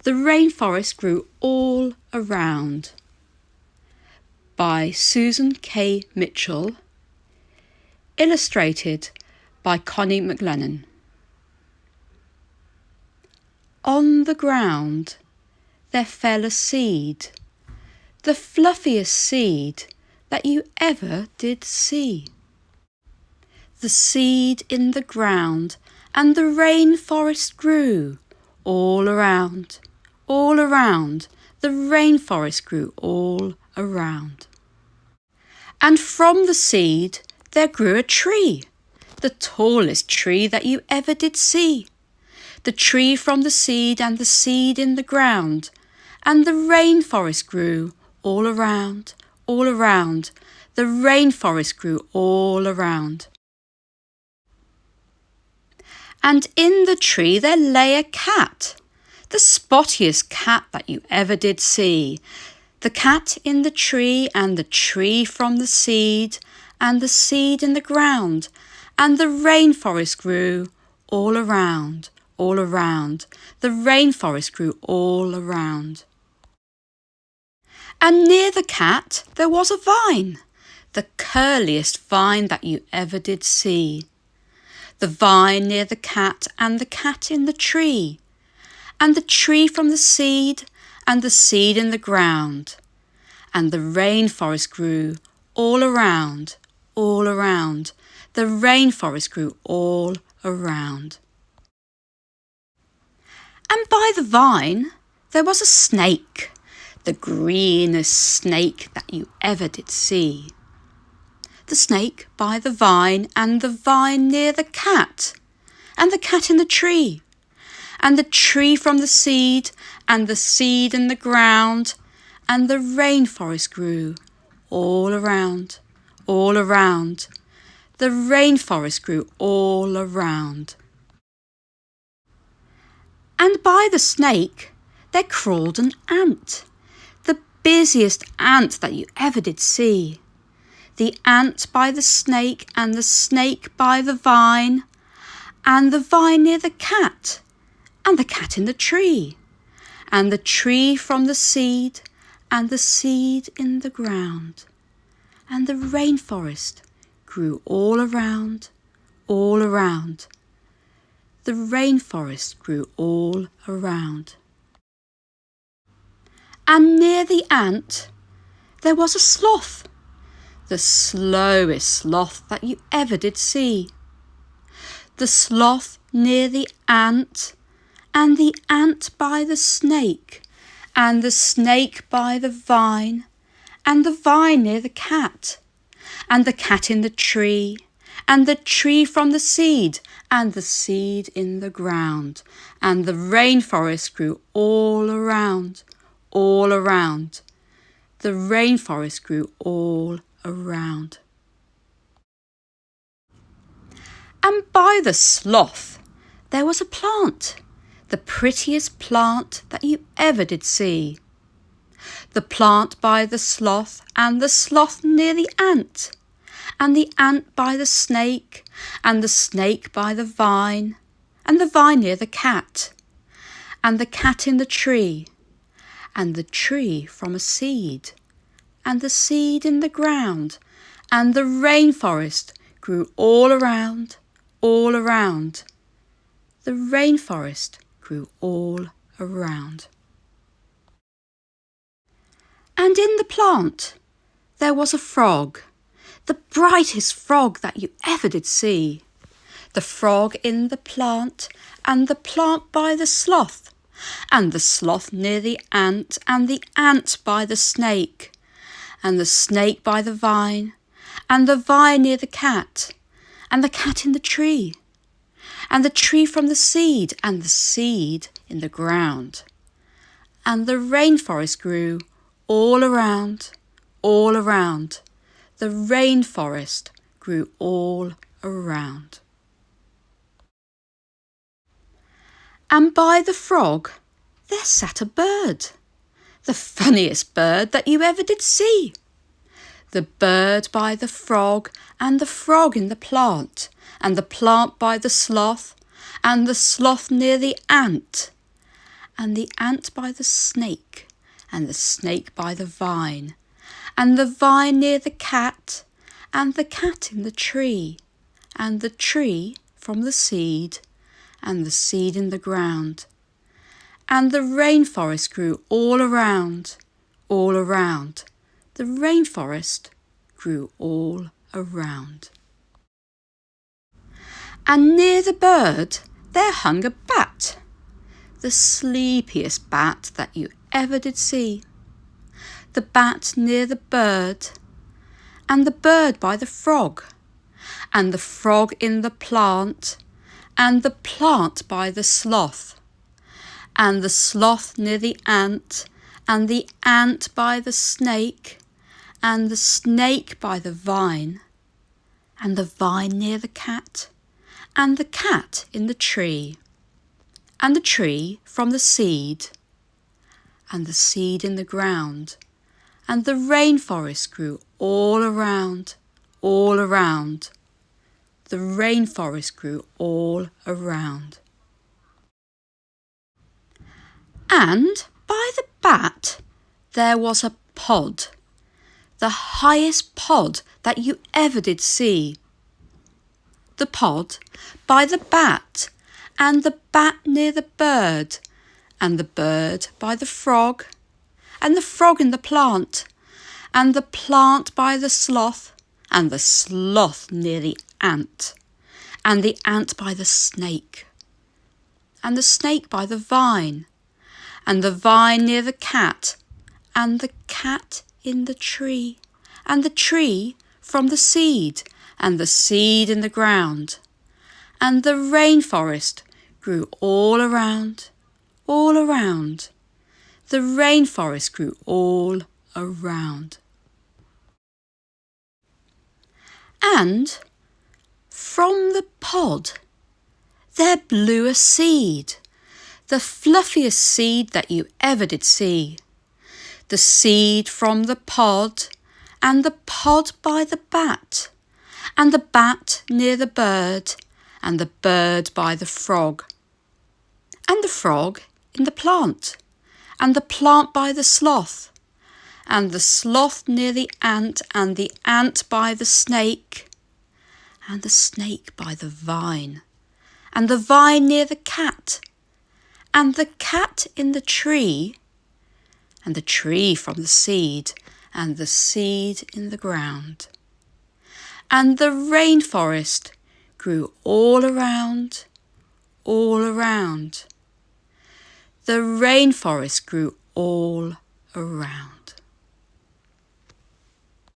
The Rainforest Grew All Around by Susan K. Mitchell, illustrated by Connie McLennan. On the ground there fell a seed, the fluffiest seed that you ever did see. The seed in the ground, and the rainforest grew all around, all around. The rainforest grew all around. And from the seed there grew a tree, the tallest tree that you ever did see. The tree from the seed, and the seed in the ground, and the rainforest grew all around, all around. The rainforest grew all around. And in the tree there lay a cat, the spottiest cat that you ever did see. The cat in the tree, and the tree from the seed, and the seed in the ground, and the rainforest grew all around, all around. The rainforest grew all around. And near the cat there was a vine, the curliest vine that you ever did see. The vine near the cat, and the cat in the tree, and the tree from the seed, and the seed in the ground. And the rainforest grew all around, all around. The rainforest grew all around. And by the vine there was a snake, the greenest snake that you ever did see. The snake by the vine, and the vine near the cat, and the cat in the tree, and the tree from the seed, and the seed in the ground. And the rainforest grew all around, all around. The rainforest grew all around. And by the snake there crawled an ant, the busiest ant that you ever did see. The ant by the snake, and the snake by the vine, and the vine near the cat, and the cat in the tree, and the tree from the seed, and the seed in the ground. And the rainforest grew all around, all around. The rainforest grew all around. And near the ant there was a sloth, the slowest sloth that you ever did see. The sloth near the ant, and the ant by the snake, and the snake by the vine, and the vine near the cat, and the cat in the tree, and the tree from the seed, and the seed in the ground. And the rainforest grew all around, all around. The rainforest grew all around. And by the sloth there was a plant, the prettiest plant that you ever did see. The plant by the sloth, and the sloth near the ant, and the ant by the snake, and the snake by the vine, and the vine near the cat, and the cat in the tree, and the tree from a seed, and the seed in the ground. And the rainforest grew all around, all around. The rainforest grew all around. And in the plant there was a frog, the brightest frog that you ever did see. The frog in the plant, and the plant by the sloth, and the sloth near the ant, and the ant by the snake, and the snake by the vine, and the vine near the cat, and the cat in the tree, and the tree from the seed, and the seed in the ground. And the rainforest grew all around, all around. The rainforest grew all around. And by the frog there sat a bird, the funniest bird that you ever did see. The bird by the frog, and the frog in the plant, and the plant by the sloth, and the sloth near the ant, and the ant by the snake, and the snake by the vine, and the vine near the cat, and the cat in the tree, and the tree from the seed, and the seed in the ground. And the rainforest grew all around, all around. The rainforest grew all around. And near the bird there hung a bat, the sleepiest bat that you ever did see. The bat near the bird, and the bird by the frog, and the frog in the plant, and the plant by the sloth, and the sloth near the ant, and the ant by the snake, and the snake by the vine, and the vine near the cat, and the cat in the tree, and the tree from the seed, and the seed in the ground. And the rainforest grew all around, all around. The rainforest grew all around. And by the bat there was a pod, the highest pod that you ever did see. The pod by the bat, and the bat near the bird, and the bird by the frog, and the frog in the plant, and the plant by the sloth, and the sloth near the ant, and the ant by the snake, and the snake by the vine, and the vine near the cat, and the cat in the tree, and the tree from the seed, and the seed in the ground. And the rainforest grew all around, all around. The rainforest grew all around. And from the pod there blew a seed, the fluffiest seed that you ever did see. The seed from the pod, and the pod by the bat, and the bat near the bird, and the bird by the frog, and the frog in the plant, and the plant by the sloth, and the sloth near the ant, and the ant by the snake, and the snake by the vine, and the vine near the cat, and the cat in the tree, and the tree from the seed, and the seed in the ground. And the rainforest grew all around, all around. The rainforest grew all around.